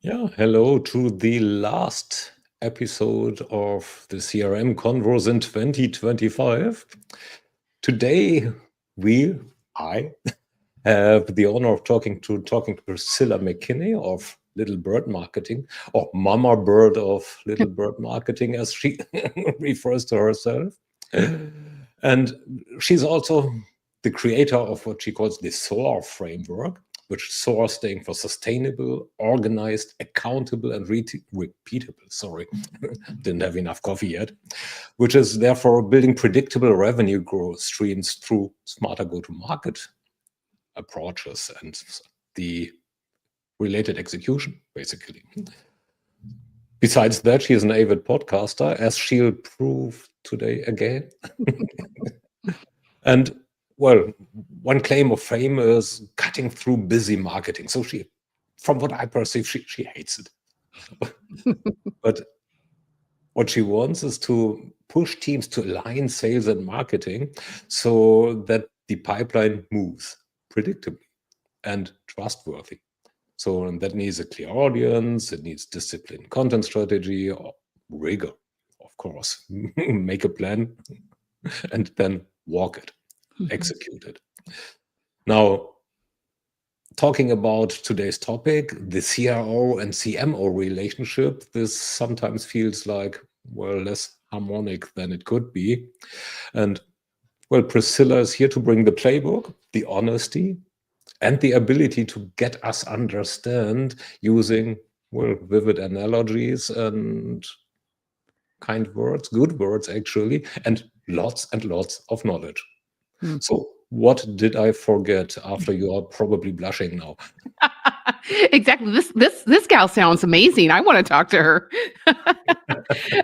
Yeah, hello to the last episode of the CRMKonvos in 2025. Today, I have the honor of talking to Priscilla McKinney of Little Bird Marketing, or Mama Bird of Little Bird Marketing, as she refers to herself. And she's also the creator of what she calls the SOAR framework, which SOAR standing for sustainable, organized, accountable, and repeatable. Sorry, didn't have enough coffee yet. Which is therefore building predictable revenue growth streams through smarter go-to-market approaches and the related execution, basically. Besides that, she is an avid podcaster, as she'll prove today again. And well, one claim of fame is cutting through busy marketing. So she, from what I perceive, she hates it. But what she wants is to push teams to align sales and marketing so that the pipeline moves predictably and trustworthy. So that needs a clear audience, it needs disciplined content strategy, or rigor, of course. Make a plan and then walk it, execute it. Now, talking about today's topic, the CRO and CMO relationship, this sometimes feels like, well, less harmonic than it could be. And well, Priscilla is here to bring the playbook, the honesty, and the ability to get us understand using, well, vivid analogies and kind words, good words actually, and lots of knowledge. So what did I forget after you are probably blushing now? Exactly. This gal sounds amazing. I want to talk to her.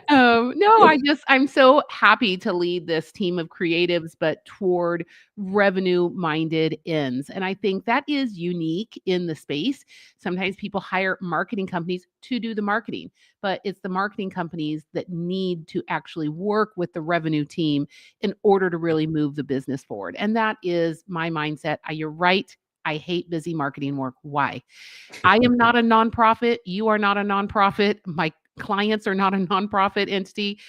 No, I'm so happy to lead this team of creatives, but toward revenue-minded ends. And I think that is unique in the space. Sometimes people hire marketing companies to do the marketing, but it's the marketing companies that need to actually work with the revenue team in order to really move the business forward. And that is my mindset. You're right. I hate busy marketing work. Why? I am not a nonprofit. You are not a nonprofit. My clients are not a nonprofit entity.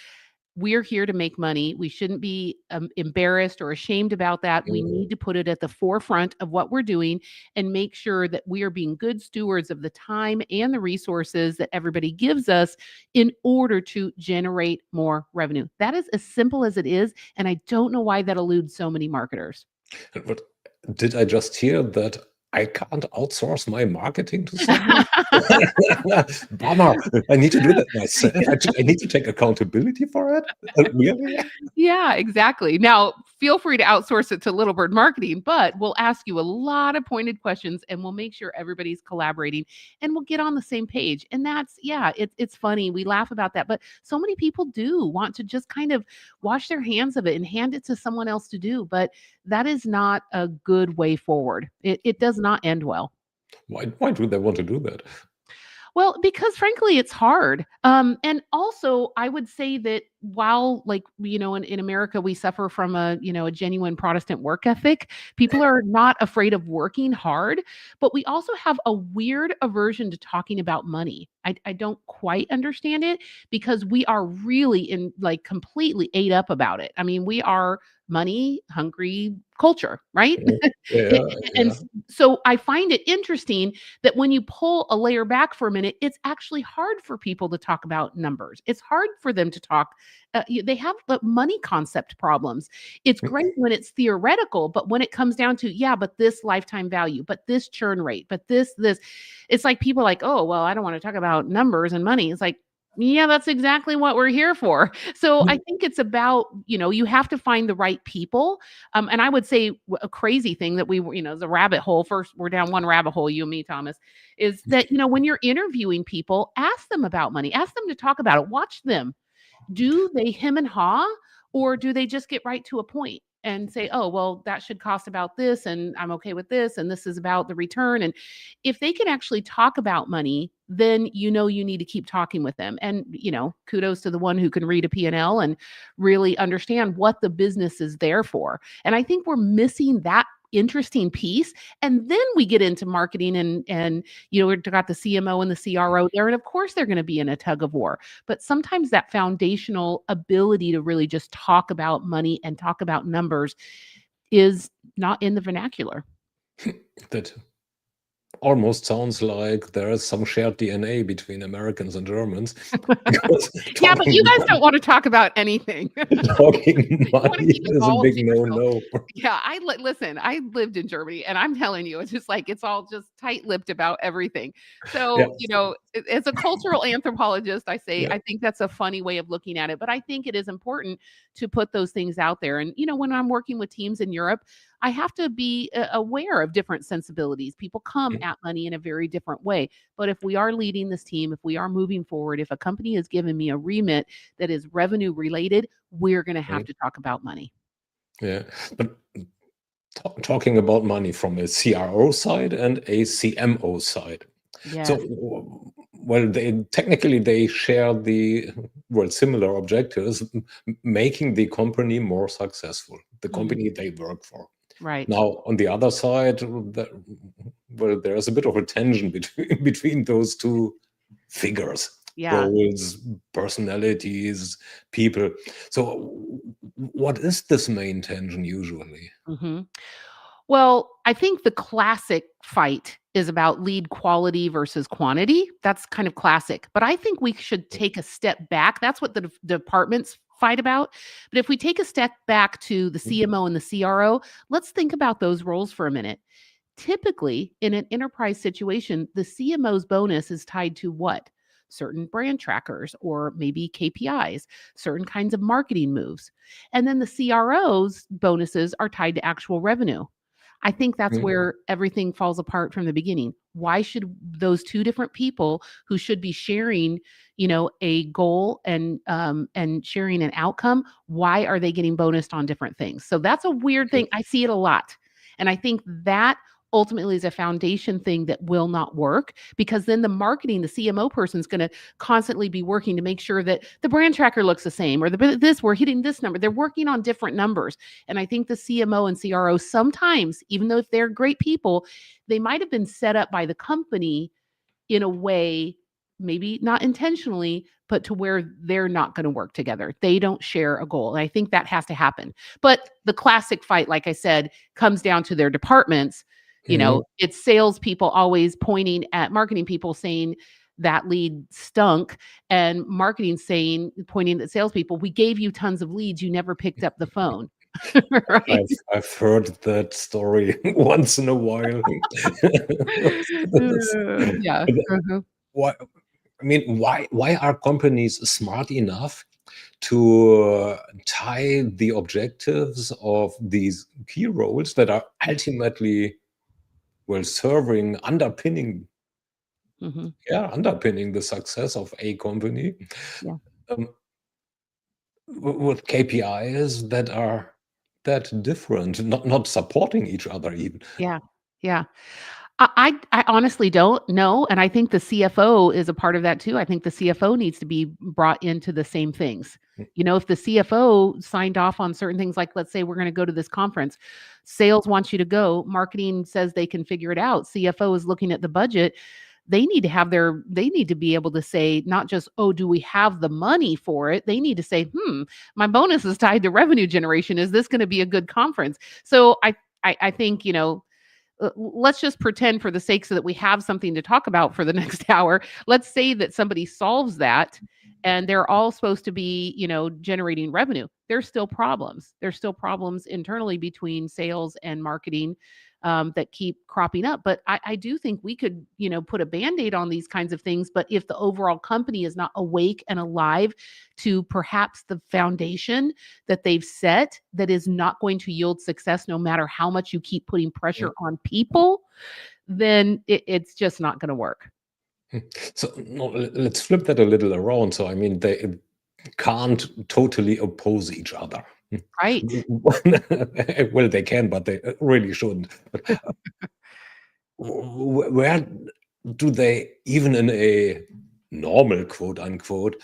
We're here to make money. We shouldn't be embarrassed or ashamed about that. We need to put it at the forefront of what we're doing and make sure that we are being good stewards of the time and the resources that everybody gives us in order to generate more revenue. That is as simple as it is. And I don't know why that eludes so many marketers. But did I just hear that I can't outsource my marketing to someone? Bummer. I need to do that myself. I need to take accountability for it? Really? Yeah, exactly. Now, feel free to outsource it to Little Bird Marketing, but we'll ask you a lot of pointed questions and we'll make sure everybody's collaborating and we'll get on the same page. And that's, yeah, it's funny. We laugh about that, but so many people do want to just kind of wash their hands of it and hand it to someone else to do. But that is not a good way forward. It does not end well. Why do they want to do that? Well, because frankly, it's hard. And also, I would say that while, like, in America, we suffer from a genuine Protestant work ethic, people are not afraid of working hard, but we also have a weird aversion to talking about money. I don't quite understand it because we are really completely ate up about it. I mean, we are money hungry culture, right? Yeah, And so I find it interesting that when you pull a layer back for a minute, it's actually hard for people to talk about numbers. It's hard for them to talk. They have money concept problems. It's great when it's theoretical, but when it comes down to, yeah, but this lifetime value, but this churn rate, but this, it's like people are like, oh, well, I don't want to talk about numbers and money. It's like, yeah, that's exactly what we're here for. So I think it's about, you have to find the right people. And I would say a crazy thing that the rabbit hole, first we're down one rabbit hole, you and me, Thomas, is that, when you're interviewing people, ask them about money, ask them to talk about it, watch them. Do they hem and haw, or do they just get right to a point and say, oh, well, that should cost about this, and I'm okay with this, and this is about the return. And if they can actually talk about money, then you need to keep talking with them. And, kudos to the one who can read a P&L and really understand what the business is there for. And I think we're missing that interesting piece. And then we get into marketing and we've got the CMO and the CRO there. And of course, they're going to be in a tug of war. But sometimes that foundational ability to really just talk about money and talk about numbers is not in the vernacular. That almost sounds like there is some shared DNA between Americans and Germans. Yeah, but you guys don't want to talk about anything. Talking money is a big no-no. Yeah, listen, I lived in Germany, and I'm telling you, it's just like, it's all just tight-lipped about everything. So, as a cultural anthropologist, I say, I think that's a funny way of looking at it, but I think it is important to put those things out there. And, when I'm working with teams in Europe, I have to be aware of different sensibilities. People come at money in a very different way. But if we are leading this team, if we are moving forward, if a company has given me a remit that is revenue related, we're going to have to talk about money. Yeah, but talking about money from a CRO side and a CMO side. Yeah. So, well, they share the similar objectives, making the company more successful, the company they work for. Right. Now, on the other side, there's a bit of a tension between those two figures. Yeah. Roles, personalities, people. So what is this main tension usually? Well, I think the classic fight is about lead quality versus quantity. That's kind of classic. But I think we should take a step back. That's what the departments fight about. But if we take a step back to the CMO and the CRO, let's think about those roles for a minute. Typically, in an enterprise situation, the CMO's bonus is tied to what? Certain brand trackers or maybe KPIs, certain kinds of marketing moves. And then the CRO's bonuses are tied to actual revenue. I think that's where everything falls apart from the beginning. Why should those two different people who should be sharing, a goal and sharing an outcome, why are they getting bonused on different things? So that's a weird thing. I see it a lot. And I think that ultimately is a foundation thing that will not work, because then the marketing, the CMO person is going to constantly be working to make sure that the brand tracker looks the same, or we're hitting this number. They're working on different numbers. And I think the CMO and CRO sometimes, even though if they're great people, they might have been set up by the company in a way, maybe not intentionally, but to where they're not going to work together. They don't share a goal. And I think that has to happen. But the classic fight, like I said, comes down to their departments. It's salespeople always pointing at marketing people saying that lead stunk, and marketing pointing at salespeople, we gave you tons of leads, you never picked up the phone. Right? I've heard that story once in a while. Yeah. Why are companies smart enough to tie the objectives of these key roles that are ultimately underpinning the success of a company, with KPIs that are that different, not supporting each other even? Yeah. I honestly don't know. And I think the CFO is a part of that too. I think the CFO needs to be brought into the same things. If the CFO signed off on certain things, like let's say we're going to go to this conference, sales wants you to go, marketing says they can figure it out, CFO is looking at the budget, they need to be able to say, not just, oh, do we have the money for it? They need to say, my bonus is tied to revenue generation. Is this going to be a good conference? So I think, let's just pretend for the sake so that we have something to talk about for the next hour. Let's say that somebody solves that and they're all supposed to be, generating revenue. There's still problems. There's still problems internally between sales and marketing that keep cropping up. But I do think we could, put a Band-Aid on these kinds of things. But if the overall company is not awake and alive to perhaps the foundation that they've set that is not going to yield success, no matter how much you keep putting pressure on people, then it's just not going to work. So no, let's flip that a little around. So they can't totally oppose each other. Right. Well, they can, but they really shouldn't. But where do they, even in a normal quote unquote,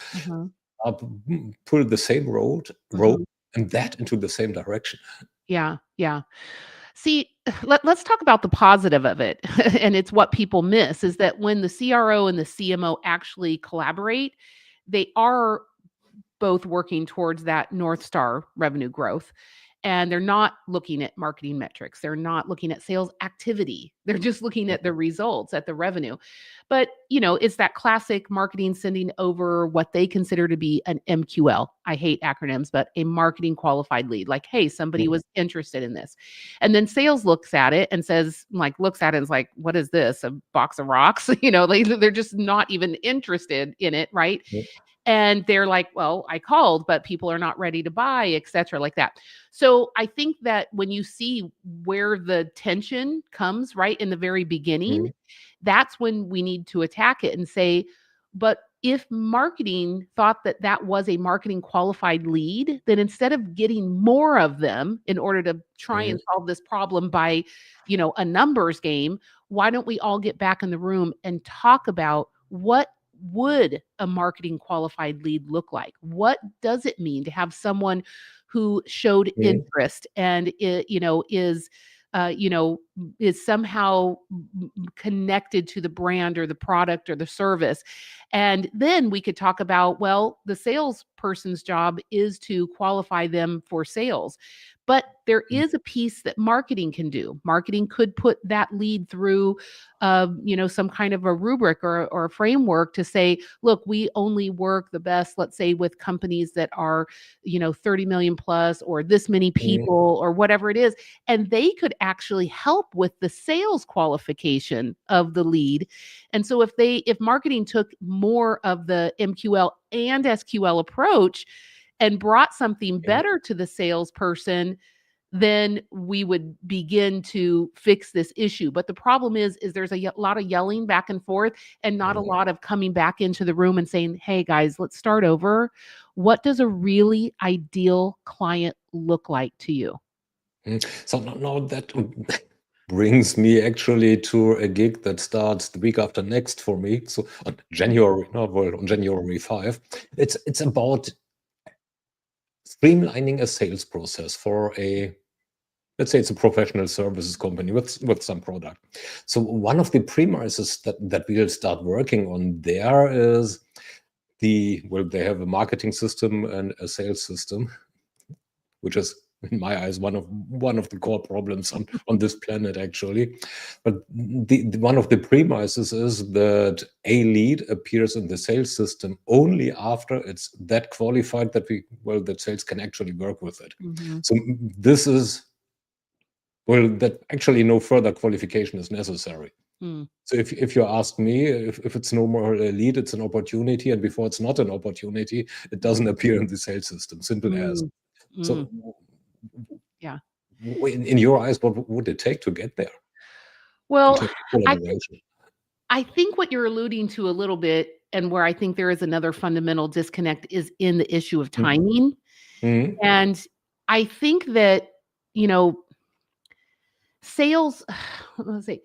pull the same road and that into the same direction? Yeah. See, let's talk about the positive of it. And it's what people miss is that when the CRO and the CMO actually collaborate, they are both working towards that North Star revenue growth. And they're not looking at marketing metrics. They're not looking at sales activity. They're just looking at the results, at the revenue. But, it's that classic marketing sending over what they consider to be an MQL. I hate acronyms, but a marketing qualified lead. Like, hey, somebody Mm, was interested in this. And then sales looks at it and says, like, looks at it and is like, what is this? A box of rocks? They're just not even interested in it, right? mm, And they're like, well, I called, but people are not ready to buy, et cetera, like that. So I think that when you see where the tension comes right in the very beginning, mm, that's when we need to attack it and say, but if marketing thought that that was a marketing qualified lead, then instead of getting more of them in order to try mm, and solve this problem by, a numbers game, why don't we all get back in the room and talk about what would a marketing qualified lead look like? What does it mean to have someone who showed mm, interest and is somehow connected to the brand or the product or the service? And then we could talk about, well, the salesperson's job is to qualify them for sales. But there mm, is a piece that marketing can do. Marketing could put that lead through some kind of a rubric or a framework to say, look, we only work the best, let's say, with companies that are, 30 million plus or this many mm, people or whatever it is. And they could actually help with the sales qualification of the lead. And so if marketing took more of the MQL and SQL approach and brought something mm, better to the salesperson, then we would begin to fix this issue. But the problem is there's a lot of yelling back and forth and not a mm, lot of coming back into the room and saying, hey guys, let's start over. What does a really ideal client look like to you? mm. So now that brings me actually to a gig that starts the week after next for me. So on January, no, well, on January 5, it's about streamlining a sales process for let's say it's a professional services company with some product. So one of the premises that we'll start working on there is they have a marketing system and a sales system, which is in my eyes one of the core problems on this planet actually. But one of the premises is that a lead appears in the sales system only after it's that qualified that sales can actually work with it. Mhm. So this is that actually no further qualification is necessary. Mm, So if you ask me, if it's no more a lead, it's an opportunity, and before it's not an opportunity, it doesn't appear in the sales system. Simple as. mm, mm, So yeah. in your eyes, what would it take to get there in Well, terms of I think collaboration? I think what you're alluding to a little bit, and where I think there is another fundamental disconnect, is in the issue of Mm, timing. mm, And I think that, you know, sales, let's say,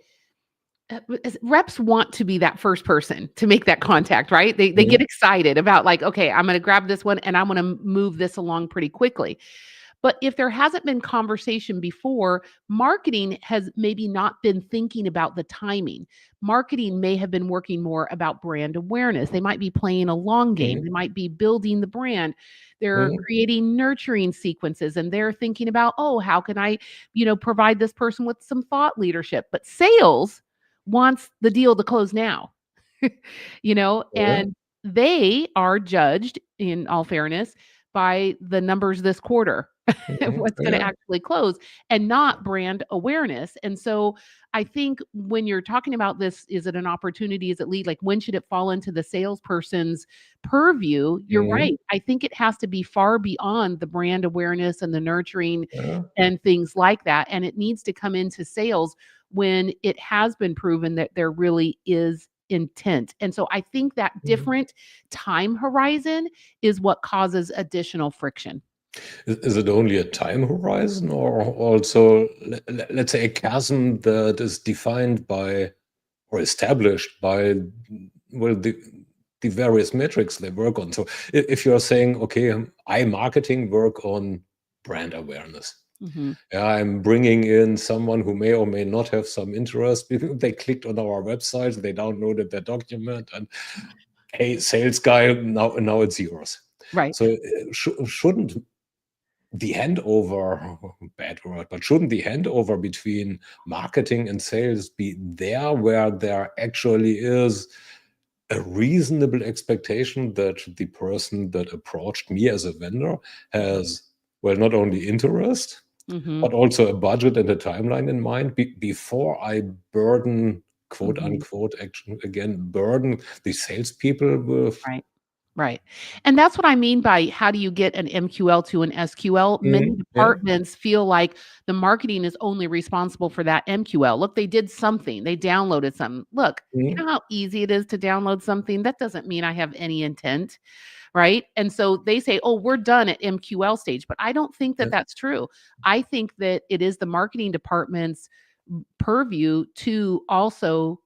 reps want to be that first person to make that contact, right? They mm, get excited about like, okay, I'm going to grab this one and I'm going to move this along pretty quickly. But if there hasn't been conversation before, marketing has maybe not been thinking about the timing. Marketing may have been working more about brand awareness. They might be playing a long game. mm, They might be building the brand. They're mm, creating nurturing sequences and they're thinking about, oh, how can I, provide this person with some thought leadership? But sales wants the deal to close now. yeah, And they are judged, in all fairness, by the numbers this quarter, what's going to yeah, actually close, and not brand awareness. And so I think when you're talking about this, is it an opportunity? Is it lead? Like, when should it fall into the salesperson's purview? You're mm, right. I think it has to be far beyond the brand awareness and the nurturing yeah, and things like that. And it needs to come into sales when it has been proven that there really is intent. And so I think that mm. different time horizon is what causes additional friction. Is it only a time horizon or also, let's say, a chasm that is defined by or established by well the various metrics they work on? So if you're saying, okay, I marketing work on brand awareness, Mhm. Yeah, I'm bringing in someone who may or may not have some interest. They clicked on our website, they downloaded their document, and hey, sales guy, now it's yours. Right. So shouldn't the handover, bad word, but shouldn't the handover between marketing and sales be there where there actually is a reasonable expectation that the person that approached me as a vendor has, well, not only interest, Mhm. but also a budget and a timeline in mind before I burden, quote Mhm. unquote, action again, burden the salespeople with. Right. Right. And that's what I mean by how do you get an MQL to an SQL? Many Yeah. departments feel like the marketing is only responsible for that MQL. Look, they did something. They downloaded something. Look, you know how easy it is to download something? That doesn't mean I have any intent, right? And so they say, "Oh, we're done at MQL stage." But I don't think that Yeah. that's true. I think that it is the marketing department's purview to also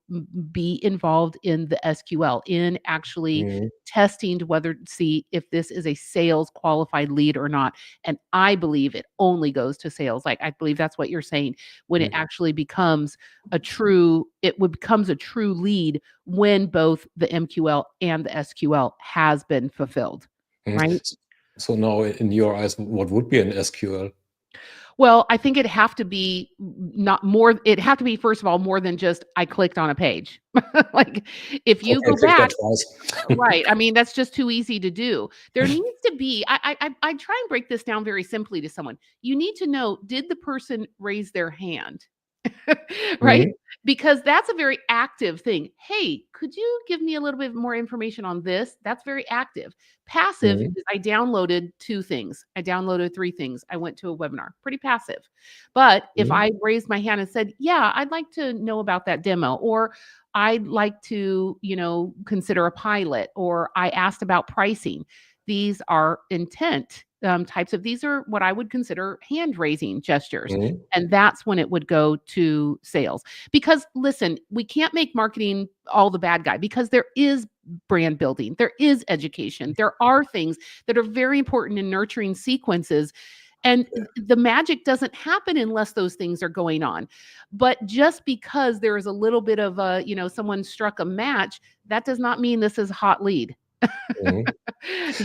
be involved in the SQL, in actually Mhm. testing to whether see if this is a sales qualified lead or not. And I believe it only goes to sales. Like I believe that's what you're saying. When it Mhm. actually becomes becomes a true lead when both the MQL and the SQL has been fulfilled. Mhm. Right. So now in your eyes, what would be an SQL? Well, I think it'd have to be not more it'd have to be, first of all, more than just I clicked on a page. Like, if you Okay, go click that back. twice. Right, I mean, that's just too easy to do. There needs to be I try and break this down very simply to someone. You need to know, did the person raise their hand? Right? Mhm. Because that's a very active thing. "Hey, could you give me a little bit more information on this?" That's very active. Passive Mhm. is I downloaded 2 things. I downloaded 3 things. I went to a webinar. Pretty passive. But if Mhm. I raised my hand and said, "Yeah, I'd like to know about that demo," or "I'd like to, consider a pilot," or "I asked about pricing." These are intent, types of these are what I would consider hand-raising gestures. Mhm. And that's when it would go to sales. Because listen, we can't make marketing all the bad guy because there is brand building, there is education, there are things that are very important in nurturing sequences. And the magic doesn't happen unless those things are going on. But just because there is a little bit of someone struck a match, that does not mean this is a hot lead. Mhm.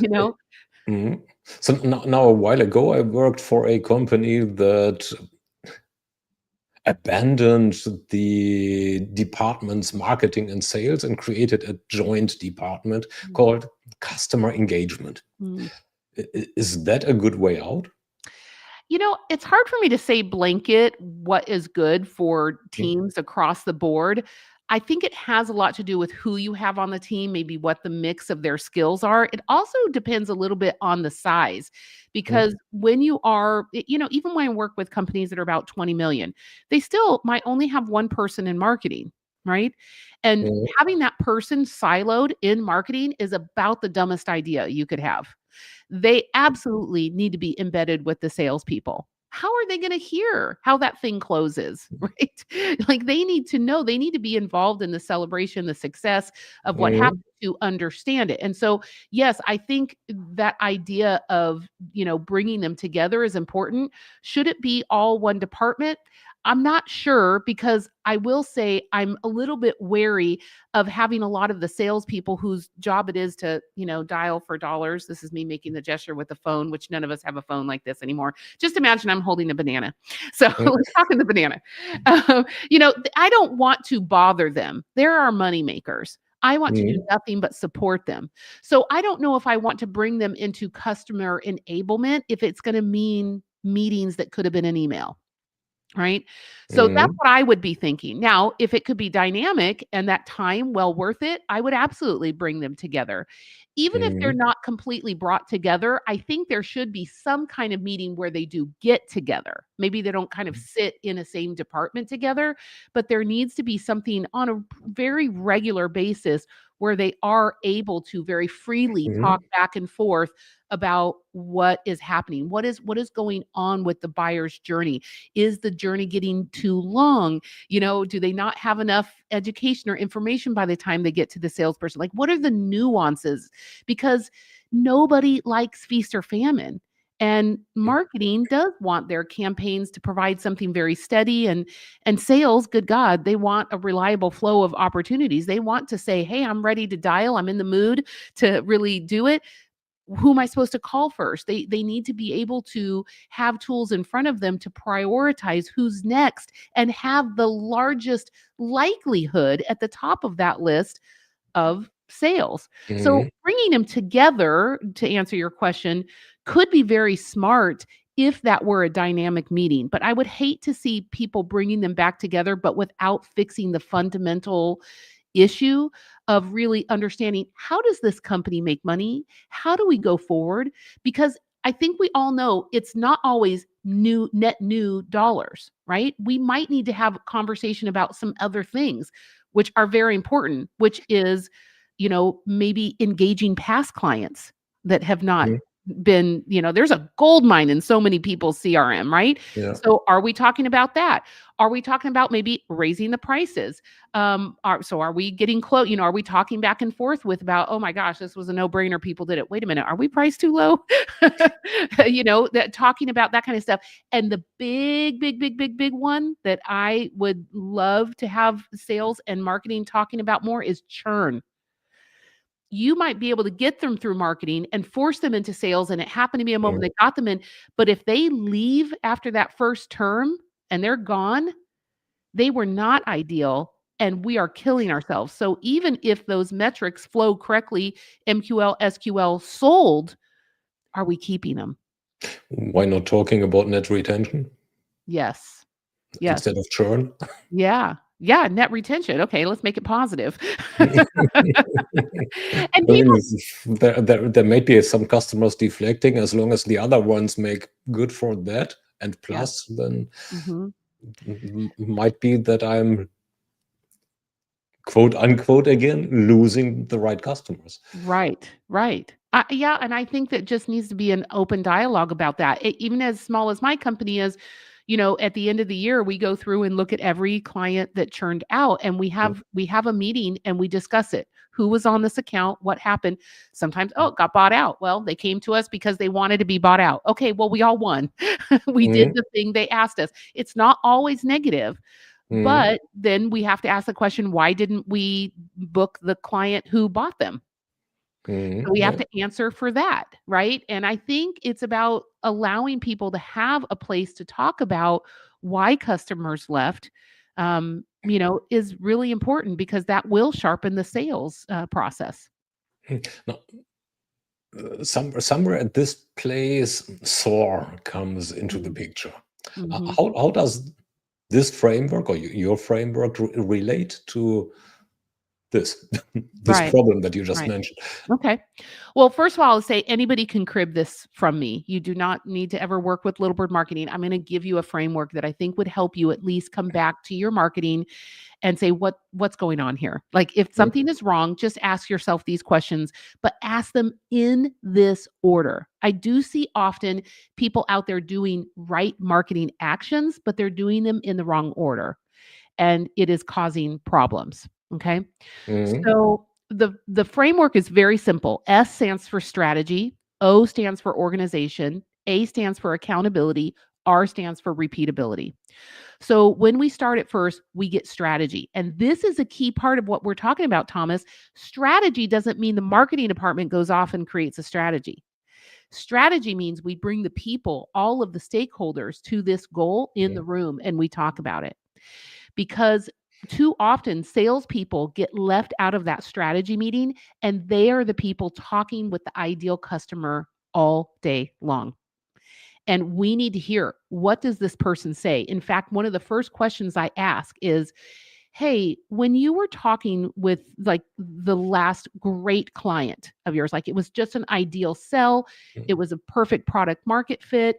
you know? Mhm. So now a while ago, I worked for a company that abandoned the departments marketing and sales and created a joint department called customer engagement. Mm. Is that a good way out? It's hard for me to say blanket what is good for Mm. teams across the board. I think it has a lot to do with who you have on the team, maybe what the mix of their skills are. It also depends a little bit on the size Mm. because when you are, even when I work with companies that are about 20 million, they still might only have one person in marketing, right? And Mm. having that person siloed in marketing is about the dumbest idea you could have. They absolutely need to be embedded with the salespeople. How are they gonna hear how that thing closes, right? Like, they need to know, they need to be involved in the celebration, the success of what Mm. happened to understand it. And so, yes, I think that idea of, bringing them together is important. Should it be all one department? I'm not sure because I will say I'm a little bit wary of having a lot of the salespeople whose job it is to, dial for dollars. This is me making the gesture with the phone, which none of us have a phone like this anymore. Just imagine I'm holding a banana. So Mm. let's talk in the banana. I don't want to bother them. They're our money makers. I want to do Mm. nothing but support them. So I don't know if I want to bring them into customer enablement if it's going to mean meetings that could have been an email. Right? So that's Mm. what I would be thinking. Now, if it could be dynamic and that time well worth it, I would absolutely bring them together. Even if they're Mm. not completely brought together, I think there should be some kind of meeting where they do get together. Maybe they don't kind of sit in a same department together, but there needs to be something on a very regular basis where they are able to very freely talk Mm. back and forth about what is happening. What is going on with the buyer's journey? Is the journey getting too long? Do they not have enough education or information by the time they get to the salesperson? Like, what are the nuances? Because nobody likes feast or famine. And marketing does want their campaigns to provide something very steady, and sales, good God, they want a reliable flow of opportunities. They want to say, "Hey, I'm ready to dial. I'm in the mood to really do it. Who am I supposed to call first?" They need to be able to have tools in front of them to prioritize who's next and have the largest likelihood at the top of that list of sales. So Mhm. bringing them together, to answer your question, could be very smart if that were a dynamic meeting. But I would hate to see people bringing them back together, but without fixing the fundamental issue of really understanding, how does this company make money? How do we go forward? Because I think we all know it's not always new dollars, right? We might need to have a conversation about some other things which are very important, which is, maybe engaging past clients that have not Mhm. been, there's a gold mine in so many people's CRM, right? Yeah. So are we talking about that? Are we talking about maybe raising the prices? Are we getting close? Are we talking back and forth with about, oh my gosh, this was a no-brainer. People did it. Wait a minute, are we priced too low? That talking about that kind of stuff. And the big, big, big, big, big one that I would love to have sales and marketing talking about more is churn. You might be able to get them through marketing and force them into sales, and it happened to be a moment Mhm. they got them in. But if they leave after that first term and they're gone, they were not ideal, and we are killing ourselves. So even if those metrics flow correctly, MQL, SQL sold, are we keeping them? Why not talking about net retention Yes. Yes. instead of churn? Yeah. Yeah, net retention. Okay, let's make it positive. And I mean, people there might be some customers deflecting as long as the other ones make good for that, and Yeah. plus, then Mhm. might be that I'm, quote unquote, again, losing the right customers. Right, right. Yeah, and I think that just needs to be an open dialogue about that. Even as small as my company is, at the end of the year, we go through and look at every client that churned out, and we have a meeting and we discuss it. Who was on this account? What happened? Sometimes, oh, it got bought out. Well, they came to us because they wanted to be bought out. Okay, well, we all won. We did Mhm. the thing they asked us. It's not always negative, Mhm. but then we have to ask the question, why didn't we book the client who bought them? So Mhm. we have Yeah. to answer for that, right? And I think it's about allowing people to have a place to talk about why customers left, is really important because that will sharpen the sales process. Now, somewhere at this place, SOAR comes into the Mm, picture. mhm. How does this framework or your framework relate to this this Right, problem that you just right. mentioned? Okay. Well, first of all, I'll say anybody can crib this from me. You do not need to ever work with Little Bird Marketing. I'm going to give you a framework that I think would help you at least come back to your marketing and say what's going on here. Like if Mhm. something is wrong, just ask yourself these questions, but ask them in this order. I do see often people out there doing right marketing actions, but they're doing them in the wrong order and it is causing problems. Okay? Mhm. So the framework is very simple. S stands for strategy, O stands for organization, A stands for accountability, R stands for repeatability. So when we start at first, we get strategy. And this is a key part of what we're talking about, Thomas. Strategy doesn't mean the marketing department goes off and creates a strategy. Strategy means we bring the people, all of the stakeholders to this goal in the Mhm. room and we talk about it. Because too often salespeople get left out of that strategy meeting and they are the people talking with the ideal customer all day long. And we need to hear, what does this person say? In fact, one of the first questions I ask is, hey, when you were talking with like the last great client of yours, like it was just an ideal sell, it was a perfect product market fit,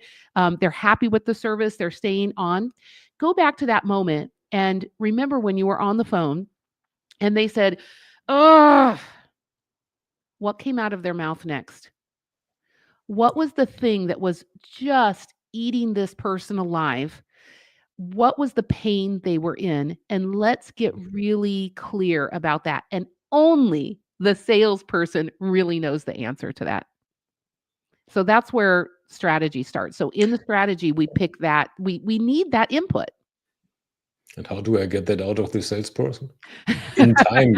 they're happy with the service, they're staying on. Go back to that moment and remember when you were on the phone and they said, oh, what came out of their mouth next? What was the thing that was just eating this person alive? What was the pain they were in? And let's get really clear about that. And only the salesperson really knows the answer to that. So that's where strategy starts. So in the strategy, we pick that, we need that input. And how do I get that out of the salesperson? In time,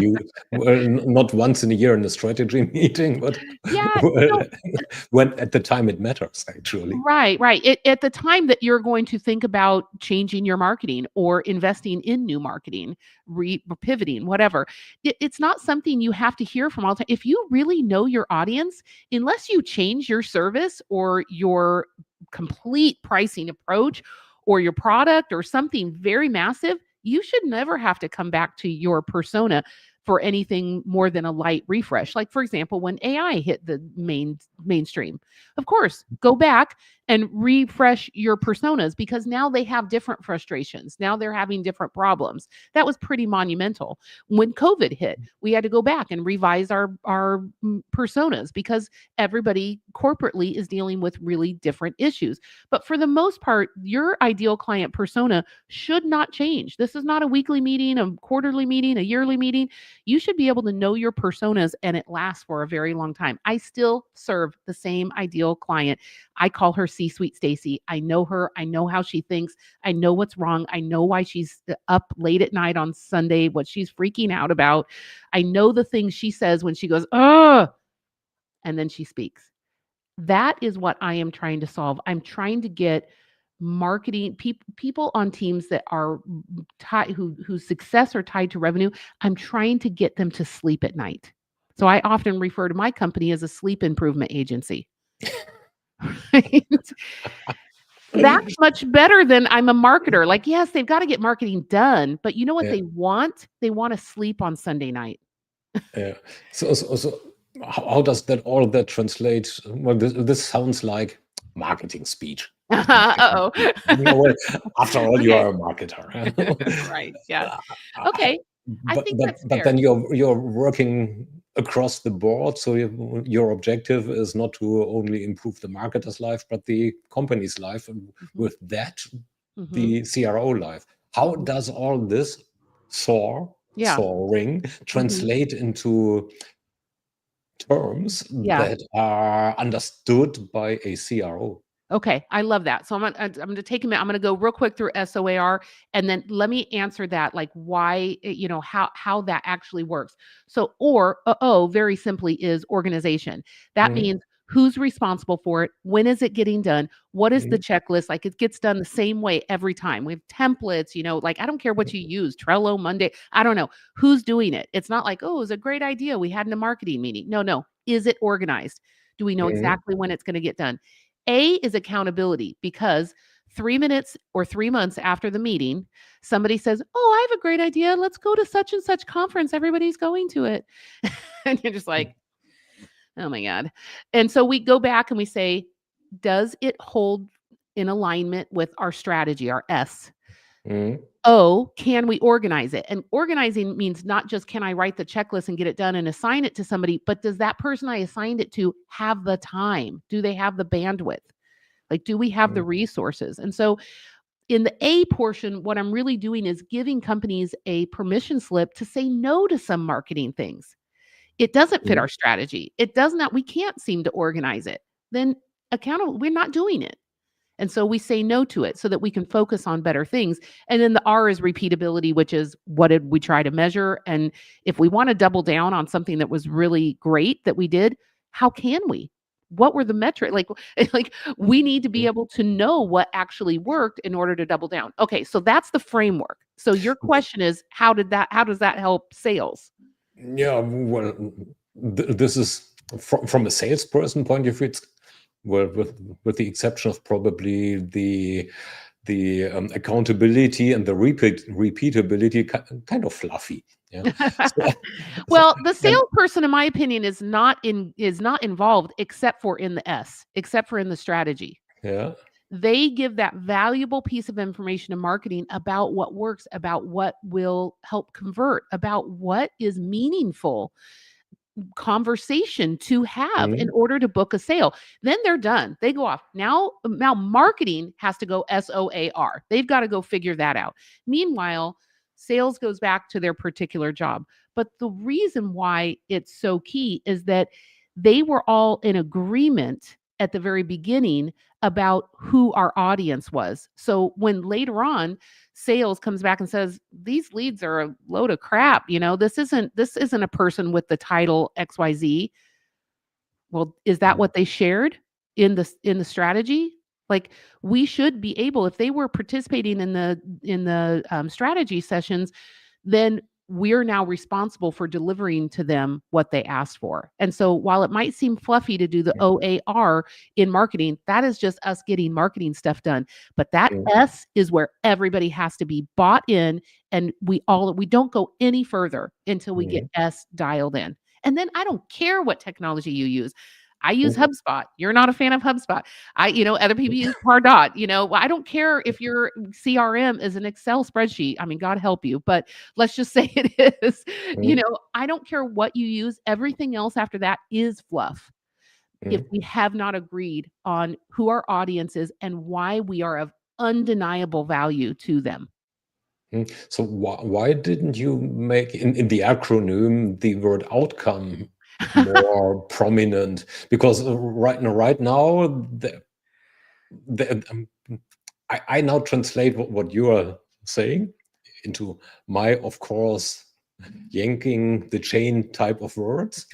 not once in a year in a strategy meeting, but Yeah, when at the time it matters, actually. right. At the time that you're going to think about changing your marketing or investing in new marketing, pivoting, whatever, it's not something you have to hear from all the time. If you really know your audience, unless you change your service or your complete pricing approach or your product or something very massive, you should never have to come back to your persona for anything more than a light refresh. Like, for example, when AI hit the mainstream, of course, go back and refresh your personas because now they have different frustrations. Now they're having different problems. That was pretty monumental. When COVID hit, we had to go back and revise our personas because everybody corporately is dealing with really different issues. But for the most part, your ideal client persona should not change. This is not a weekly meeting, a quarterly meeting, a yearly meeting. You should be able to know your personas and it lasts for a very long time. I still serve the same ideal client. I call her C-suite Stacy. I know her. I know how she thinks. I know what's wrong. I know why she's up late at night on Sunday, what she's freaking out about. I know the things she says when she goes, "Ugh," and then she speaks. That is what I am trying to solve. I'm trying to get marketing people on teams that are tied, whose success are tied to revenue. I'm trying to get them to sleep at night. So I often refer to my company as a sleep improvement agency. Right? That's much better than I'm a marketer. Like, yes, they've got to get marketing done, but you know what Yeah. they want? They want to sleep on Sunday night. Yeah. So how does all that translate? Well, this sounds like marketing speech. Uh-oh. Well, after all, you Okay. are a marketer. Right. Yeah. Uh, Okay. I think that's but fair. then you're working across the board, so your objective is not to only improve the marketer's life, but the company's life, and with that, Mhm. the CRO life. How Mhm. does all this soaring translate into terms Yeah. that are understood by a CRO? Okay, I love that. So I'm gonna take a minute. I'm gonna go real quick through SOAR, and then let me answer that, like why, how that actually works. So, or O, very simply, is organization. That Mhm, means who's responsible for it, when is it getting done, what is the mhm, checklist? Like it gets done the same way every time. We have templates, like I don't care what you use, Trello, Monday, I don't know who's doing it. It's not like, oh, it was a great idea. We had in a marketing meeting. No, no. Is it organized? Do we know mhm, exactly when it's going to get done? A is accountability because 3 minutes or 3 months after the meeting, somebody says, "Oh, I have a great idea. Let's go to such and such conference. Everybody's going to it." And you're just like, "Oh my god." And so we go back and we say, "Does it hold in alignment with our strategy, our S?" mhm, O, can we organize it? And organizing means not just can I write the checklist and get it done and assign it to somebody, but does that person I assigned it to have the time? Do they have the bandwidth? Like, do we have the mhm, resources? And so in the A portion, what I'm really doing is giving companies a permission slip to say no to some marketing things. It doesn't fit mhm. our strategy. It does not, we can't seem to organize it. Then accountable, we're not doing it. And so we say no to it so that we can focus on better things. And then the R is repeatability, which is what did we try to measure? And if we want to double down on something that was really great that we did, how can we? What were the metric? Like we need to be able to know what actually worked in order to double down. Okay, so that's the framework. So your question is how does that help sales? Yeah, well, this is from a salesperson point of view. It's, well, with the exception of probably the accountability and the repeatability, kind of fluffy. Yeah. So, Well, the and salesperson, in my opinion, is not involved except for in the S, except for in the strategy. yeah. They give that valuable piece of information in marketing about what works, about what will help convert, about what is meaningful conversation to have in Mhm, order to book a sale. Then they're done. They go off. Now marketing has to go SOAR. They've got to go figure that out. Meanwhile, sales goes back to their particular job. But the reason why it's so key is that they were all in agreement at the very beginning about who our audience was. So when later on sales comes back and says, these leads are a load of crap, this isn't a person with the title XYZ. Well, is that what they shared in the strategy? Like, we should be able, if they were participating in the strategy sessions, then we're now responsible for delivering to them what they asked for. And so while it might seem fluffy to do the OAR in marketing, that is just us getting marketing stuff done. But that S is where everybody has to be bought in, and we don't go any further until we get S dialed in. And then I don't care what technology you use. I use HubSpot. You're not a fan of HubSpot. Other people use Pardot. I don't care if your CRM is an Excel spreadsheet. I mean, God help you, but let's just say it is. I don't care what you use. Everything else after that is fluff. If we have not agreed on who our audience is and why we are of undeniable value to them. So why didn't you make in the acronym the word outcome more prominent? Because right now, I now translate what you are saying into my, of course, yanking the chain type of words.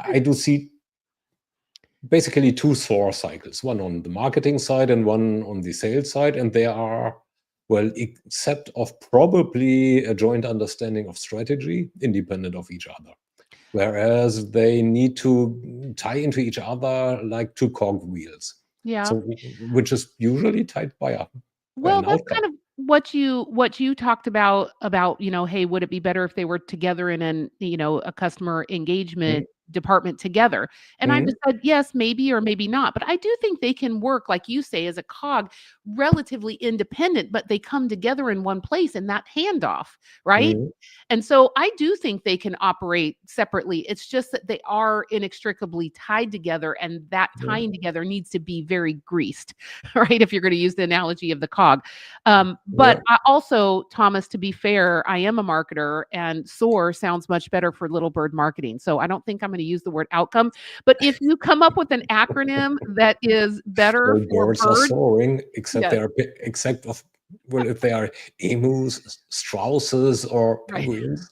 I do see basically two SOAR cycles, one on the marketing side and one on the sales side, and they are, well, except of probably a joint understanding of strategy, independent of each other. Whereas they need to tie into each other like two cog wheels. Yeah. So, which is usually tied by an Well, that's outcome. kind of what you talked about, hey, would it be better if they were together in a customer engagement department together? And I just said, yes, maybe or maybe not. But I do think they can work, like you say, as a cog, relatively independent, but they come together in one place in that handoff, right? And so I do think they can operate separately. It's just that they are inextricably tied together, and that tying together needs to be very greased, right? If you're going to use the analogy of the cog. But I also, Thomas, to be fair, I am a marketer, and SOAR sounds much better for little bird marketing. So I don't think I'm going to use the word outcome. But if you come up with an acronym that is better Well, for birds are birds, soaring, except if they are emus, strausses, or right. penguins.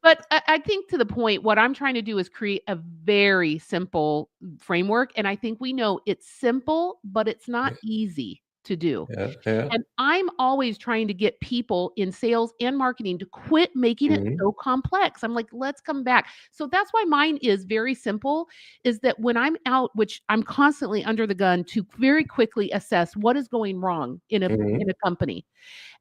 But I think, to the point, what I'm trying to do is create a very simple framework. And I think we know it's simple, but it's not easy to do. Yeah. And I'm always trying to get people in sales and marketing to quit making it so complex. I'm like, let's come back. So that's why mine is very simple, is that when I'm out, which I'm constantly under the gun to very quickly assess what is going wrong in a company.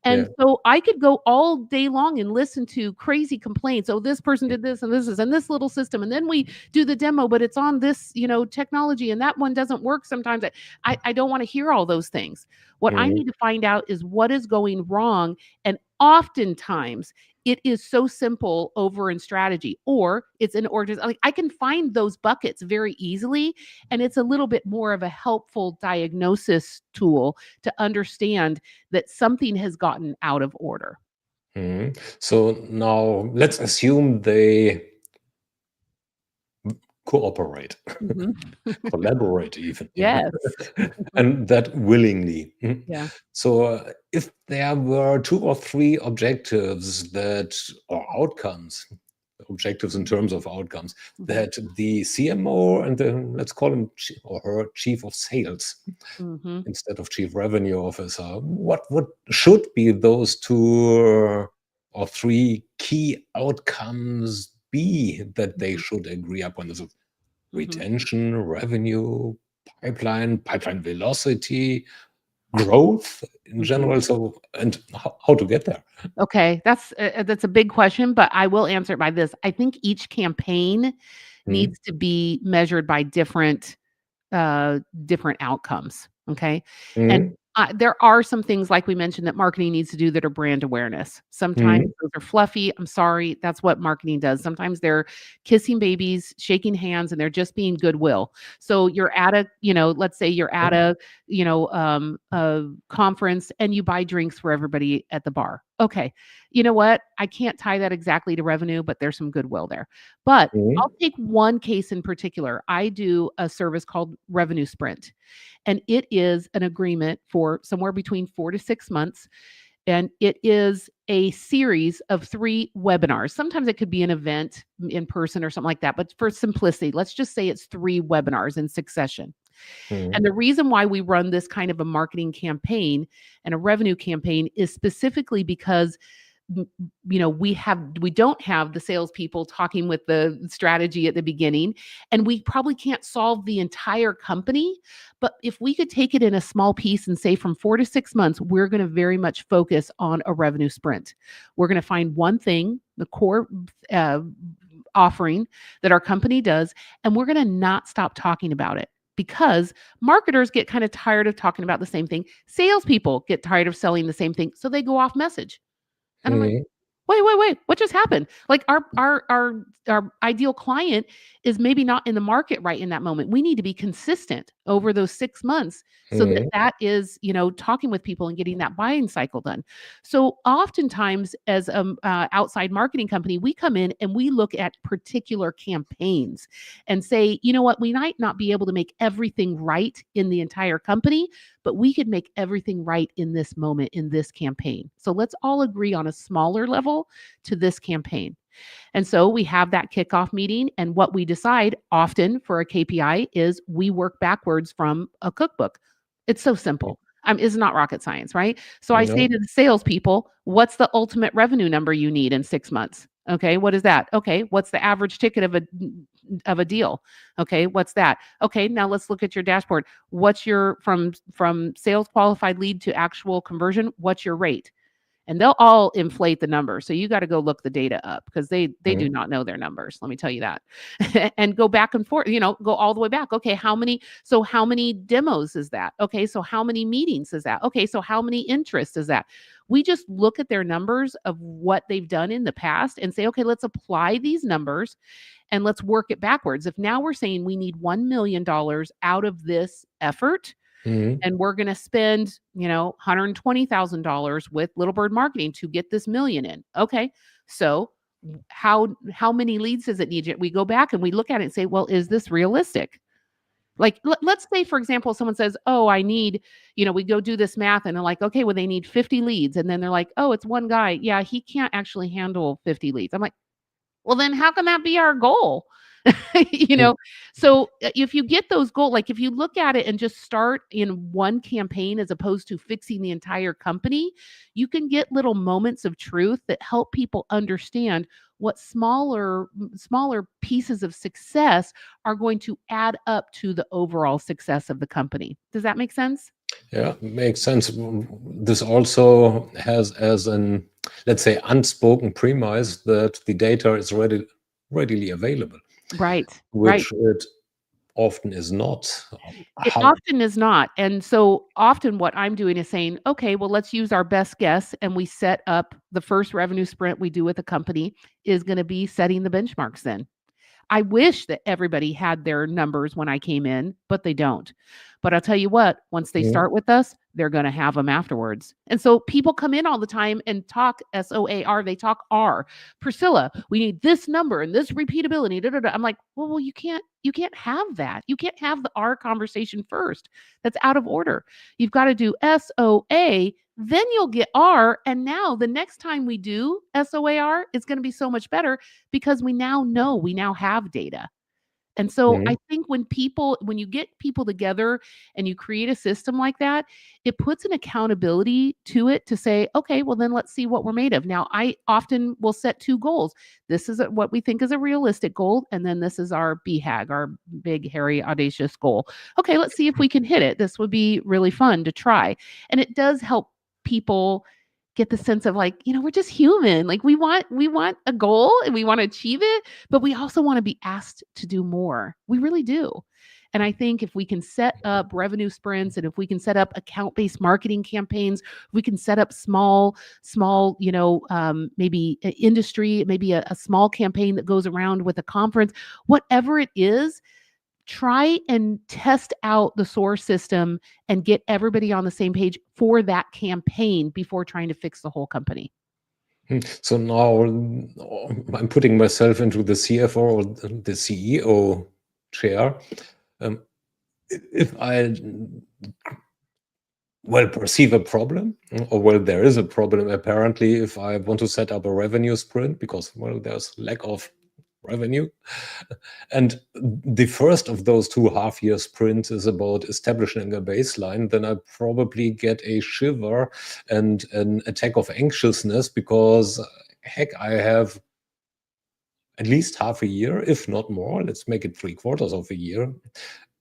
And so I could go all day long and listen to crazy complaints. Oh, this person did this and this is and this little system. And then we do the demo, but it's on this, technology, and that one doesn't work sometimes. I don't want to hear all those things. What I need to find out is what is going wrong. And oftentimes it is so simple over in strategy, or it's in organization. Like, I can find those buckets very easily. And it's a little bit more of a helpful diagnosis tool to understand that something has gotten out of order. So now let's assume they cooperate, collaborate even. Yes. And that willingly. Yeah. So if there were 2 or 3 objectives or outcomes, objectives in terms of outcomes, that the CMO and let's call him or her chief of sales instead of chief revenue officer, what should be those 2 or 3 key outcomes be that they should agree upon? Is it retention, revenue, pipeline velocity, growth in general? So, and how to get there? Okay, that's a big question, but I will answer it by this. I think each campaign needs to be measured by different outcomes. Okay. And there are some things, like we mentioned, that marketing needs to do that are brand awareness. Sometimes those are fluffy. I'm sorry. That's what marketing does. Sometimes they're kissing babies, shaking hands, and they're just being goodwill. So you're at let's say you're at a conference, and you buy drinks for everybody at the bar. okay, you know what? I can't tie that exactly to revenue, but there's some goodwill there. But I'll Mhm. take one case in particular. I do a service called Revenue Sprint, and it is an agreement for somewhere between 4 to 6 months. And it is a series of 3 webinars. Sometimes it could be an event in person or something like that. But for simplicity, let's just say it's 3 webinars in succession. And Mhm. the reason why we run this kind of a marketing campaign and a revenue campaign is specifically because we don't have the salespeople talking with the strategy at the beginning, and we probably can't solve the entire company. But if we could take it in a small piece and say from 4 to 6 months, we're going to very much focus on a revenue sprint. We're going to find one thing, the core uh, offering that our company does, and we're going to not stop talking about it. Because marketers get kind of tired of talking about the same thing. Salespeople get tired of selling the same thing. So they go off message. And I'm like, Mhm. wait, what just happened? Like our ideal client is maybe not in the market right in that moment. We need to be consistent over those 6 months so that Mhm. that is, talking with people and getting that buying cycle done. So oftentimes as outside marketing company, we come in and we look at particular campaigns and say, you know what, we might not be able to make everything right in the entire company, but we could make everything right in this moment in this campaign. So let's all agree on a smaller level to this campaign. And so we have that kickoff meeting. And what we decide often for a KPI is we work backwards from a cookbook. It's so simple. It's not rocket science, right? So I say No. to the salespeople, what's the ultimate revenue number you need in 6 months? Okay, what is that? Okay, what's the average ticket of a deal? Okay, what's that? Okay, now let's look at your dashboard. What's your from sales qualified lead to actual conversion? What's your rate? And they'll all inflate the numbers. So you got to go look the data up because they do Mhm. not know their numbers. Let me tell you that. And go back and forth, go all the way back. Okay, how many demos is that? Okay, so how many meetings is that? Okay, so how many interests is that? We just look at their numbers of what they've done in the past and say, okay, let's apply these numbers and let's work it backwards. If now we're saying we need $1 million out of this effort, Mhm. and we're going to spend, $120,000 with Little Bird Marketing to get this million in. Okay. So how many leads does it need? We go back and we look at it and say, well, is this realistic? Like, let's say, for example, someone says, oh, I need, we go do this math and they're like, okay, well, they need 50 leads. And then they're like, oh, it's one guy. Yeah, he can't actually handle 50 leads. I'm like, well, then how can that be our goal? You Mhm. know? So, if you get those goals, like, if you look at it and just start in one campaign as opposed to fixing the entire company, you can get little moments of truth that help people understand what smaller pieces of success are going to add up to the overall success of the company. Does that make sense? Yeah, makes sense. This also has as an, let's say, unspoken premise that the data is readily available, Right, right. which it often is not. It How? often is not, and so often what I'm doing is saying, "Okay, well, let's use our best guess," and we set up the first revenue sprint we do with a company is gonna be setting the benchmarks then. I wish that everybody had their numbers when I came in, but they don't. But I'll tell you what, once they Mhm. start with us, they're going to have them afterwards. And so people come in all the time and talk SOAR, they talk R. Priscilla, we need this number and this repeatability. Da, da, da. I'm like, well, you can't have that. You can't have the R conversation first. That's out of order. You've got to do SOA, then you'll get R. And now the next time we do SOAR, it's going to be so much better because we now know, we now have data. And so I Mhm. think when you get people together and you create a system like that, it puts an accountability to it to say, okay, well, then let's see what we're made of. Now, I often will set 2 goals. This is what we think is a realistic goal. And then this is our BHAG, our big, hairy, audacious goal. Okay, let's see if we can hit it. This would be really fun to try. And it does help people get the sense of, like, we're just human. Like, we want a goal and we want to achieve it, but we also want to be asked to do more. We really do. And I think if we can set up revenue sprints and if we can set up account-based marketing campaigns, we can set up small, maybe industry, maybe a small campaign that goes around with a conference, whatever it is, try and test out the source system and get everybody on the same page for that campaign before trying to fix the whole company. So now I'm putting myself into the CFO or the CEO chair. If I perceive a problem, or there is a problem apparently, if I want to set up a revenue sprint because there's lack of revenue, and the first of those 2.5-year sprints is about establishing a baseline, then I probably get a shiver and an attack of anxiousness because heck, I have at least half a year, if not more, let's make it 3/4 of a year,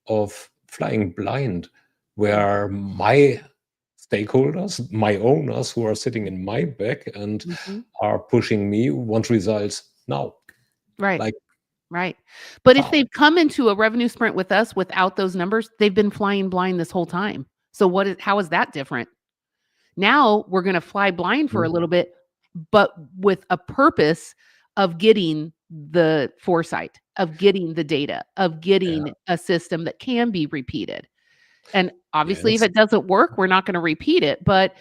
of flying blind, where my stakeholders, my owners who are sitting in my back and are pushing me want results now. Right. Like, Right. But if wow. they've come into a revenue sprint with us without those numbers, they've been flying blind this whole time. So how is that different? Now we're going to fly blind for a little bit, but with a purpose of getting the foresight, of getting the data, of getting a system that can be repeated. And obviously, if Yes. it doesn't work, we're not going to repeat it. But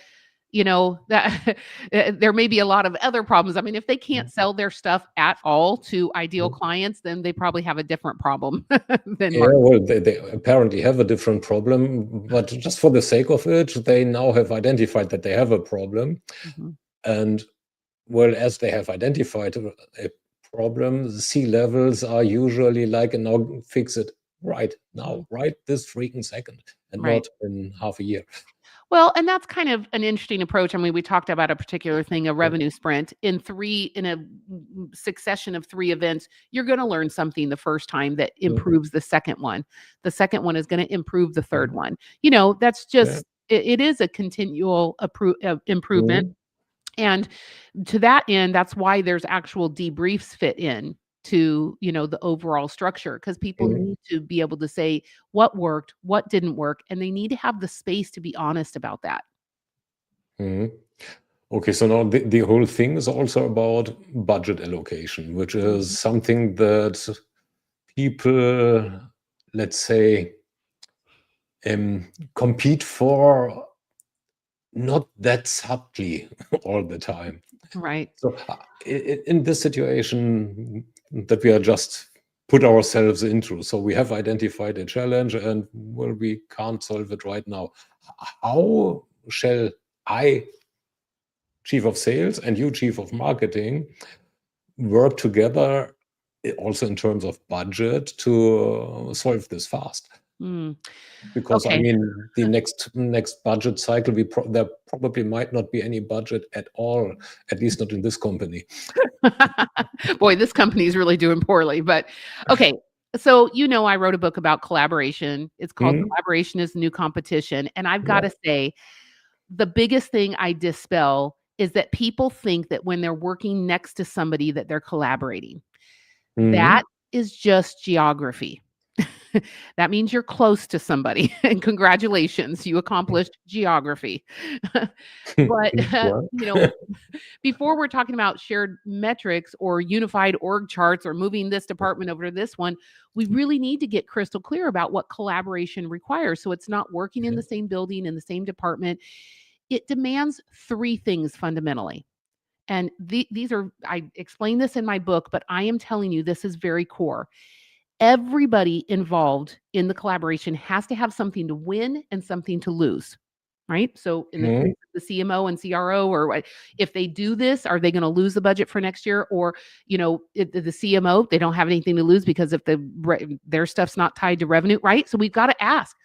that there may be a lot of other problems. I mean, if they can't sell their stuff at all to ideal clients, then they probably have a different problem than Yeah, Mark. well, they apparently have a different problem, but just for the sake of it, they now have identified that they have a problem. And as they have identified a problem, the C-levels are usually like, and now fix it right now, right this freaking second, and Right. not in half a year. Well, and that's kind of an interesting approach. I mean, we talked about a particular thing, a revenue sprint in a succession of 3 events. You're going to learn something the first time that improves the second one. The second one is going to improve the third one. That's just, it is a continual improvement. And to that end, that's why there's actual debriefs fit in to, the overall structure, because people need to be able to say what worked, what didn't work, and they need to have the space to be honest about that. Okay, so now the whole thing is also about budget allocation, which is something that people, let's say, compete for not that subtly all the time. Right. So in this situation that we are just put ourselves into, so we have identified a challenge and we can't solve it right now. How shall I, chief of sales, and you, chief of marketing, work together also in terms of budget to solve this fast? Because I Okay. mean, the next budget cycle, there probably might not be any budget at all, at least not in this company. Boy, this company is really doing poorly. But okay. So, I wrote a book about collaboration. It's called Collaboration is the New Competition. And I've got to say, the biggest thing I dispel is that people think that when they're working next to somebody that they're collaborating. That is just geography. That means you're close to somebody, and congratulations, you accomplished geography. But, before we're talking about shared metrics or unified org charts or moving this department over to this one, we really need to get crystal clear about what collaboration requires. So it's not working in the same building, in the same department. It demands 3 things fundamentally. And I explain this in my book, but I am telling you, this is very core. Everybody involved in the collaboration has to have something to win and something to lose, right? So in the case of the CMO and CRO, or if they do this, are they going to lose the budget for next year? Or, the CMO, they don't have anything to lose because if their stuff's not tied to revenue, right? So we've got to ask,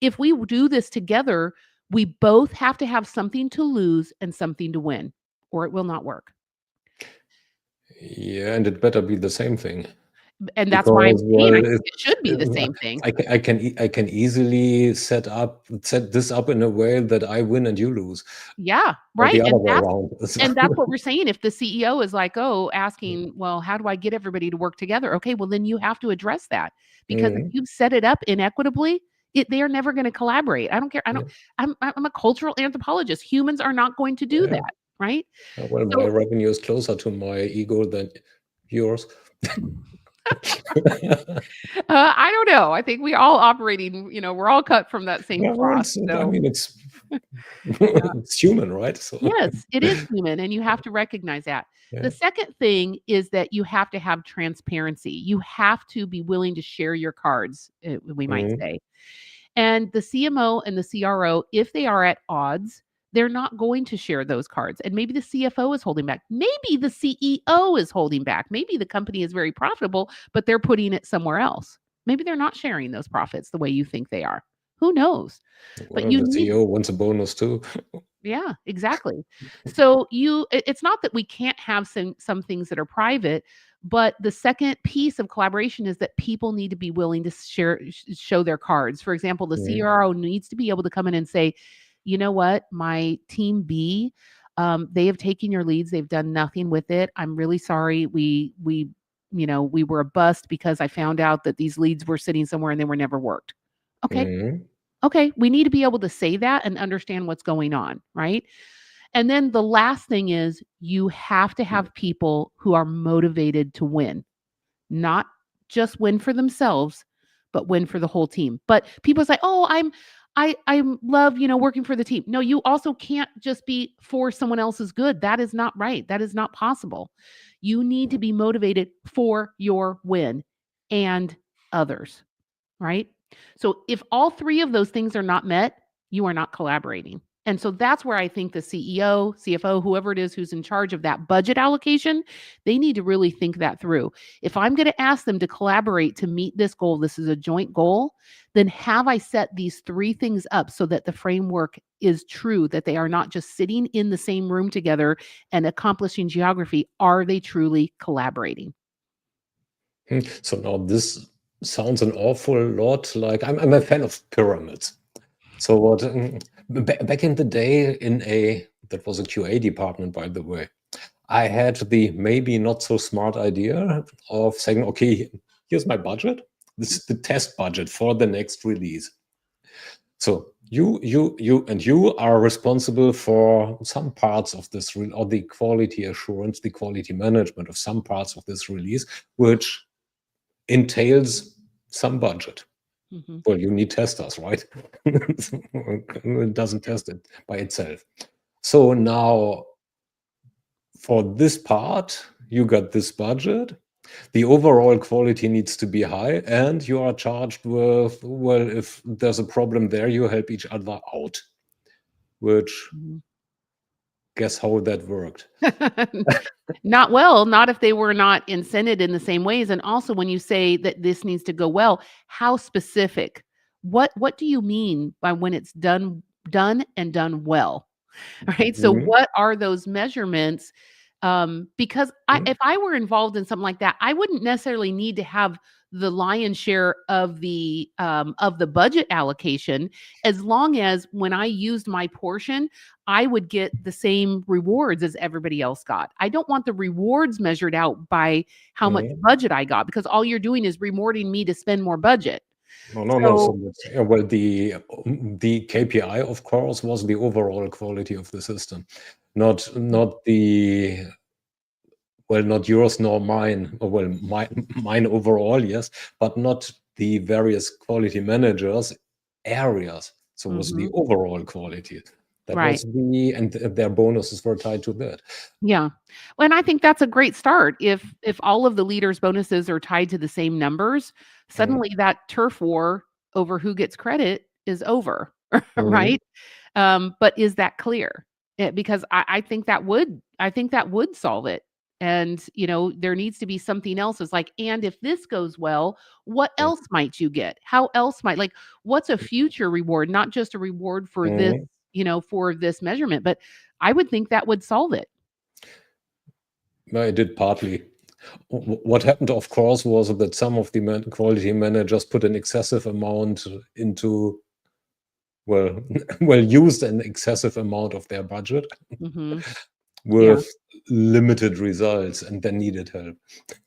if we do this together, we both have to have something to lose and something to win, or it will not work. Yeah, and it better be the same thing. And that's why I'm saying Because, it should be the same thing. I can easily set this up in a way that I win and you lose. Yeah, Or right. the other way around. And that's what we're saying. If the CEO is like, asking, well, how do I get everybody to work together? Okay, well, then you have to address that, because if you've set it up inequitably, they are never going to collaborate. I don't care. I'm a cultural anthropologist. Humans are not going to do that, right? Well, my revenue is closer to my ego than yours. I don't know. I think we all operating, we're all cut from that same cloth. I mean, it's It's human, right? So Yes, it is human, and you have to recognize that. yeah. The second thing is that you have to have transparency. You have to be willing to share your cards, we might Mhm. say. And the CMO and the CRO, if they are at odds, they're not going to share those cards. And maybe the CFO is holding back. Maybe the CEO is holding back. Maybe the company is very profitable, but they're putting it somewhere else. Maybe they're not sharing those profits the way you think they are. Who knows? But Well, you the need CEO wants a bonus too. yeah, exactly. So it's not that we can't have some things that are private, but the second piece of collaboration is that people need to be willing to show their cards. For example, the Mhm. CRO needs to be able to come in and say, "You know what? My team B, they have taken your leads. They've done nothing with it. I'm really sorry. We were a bust because I found out that these leads were sitting somewhere and they were never worked." Okay. Mhm. Okay, we need to be able to say that and understand what's going on, right? And then the last thing is you have to have people who are motivated to win, not just win for themselves, but win for the whole team. But people say, "Oh, I love, working for the team." No, you also can't just be for someone else's good. That is not right. That is not possible. You need to be motivated for your win and others. Right? So if all 3 of those things are not met, you are not collaborating. And so that's where I think the CEO, CFO, whoever it is who's in charge of that budget allocation, they need to really think that through. If I'm going to ask them to collaborate to meet this goal, this is a joint goal, then have I set these 3 things up so that the framework is true, that they are not just sitting in the same room together and accomplishing geography. Are they truly collaborating? So now this sounds an awful lot like I'm a fan of pyramids. So what back in the day that was a QA department, by the way, I had the maybe not so smart idea of saying, okay, here's my budget. This is the test budget for the next release. So you are responsible for some parts of this or the quality assurance, the quality management of some parts of this release, which entails some budget. Mhm. Well, you need testers, right? It doesn't test it by itself. So now for this part, you got this budget. The overall quality needs to be high, and you are charged with, well, if there's a problem there, you help each other out, which Mhm. guess how that worked. Not well, not if they were not incented in the same ways. And also when you say that this needs to go well, how specific? What do you mean by when it's done and done well? Right? So Mhm, what are those measurements? Because mhm, if I were involved in something like that, I wouldn't necessarily need to have the lion's share of the budget allocation, as long as when I used my portion, I would get the same rewards as everybody else got. I don't want the rewards measured out by how much mhm. budget I got, because all you're doing is rewarding me to spend more budget. No, no, no. So So yeah, well, the KPI, of course, was the overall quality of the system, not the well, not yours nor mine. Or well, mine overall, yes, but not the various quality managers areas. So it was the mhm, overall quality. That right. was and their bonuses were tied to that. Yeah. Well, and I think that's a great start. If all of the leaders' bonuses are tied to the same numbers, Mhm, suddenly that turf war over who gets credit is over, mhm, right? But is that clear? Because I think that would solve it. And there needs to be something else. It's like, and if this goes well, what else might you get? How else might what's a future reward? Not just a reward for this, mhm. for this measurement, but I would think that would solve it. No, I did partly. What happened, of course, was that some of the quality managers put an excessive amount into, well, well, used an excessive amount of their budget Mhm. Yeah. with limited results, and then needed help.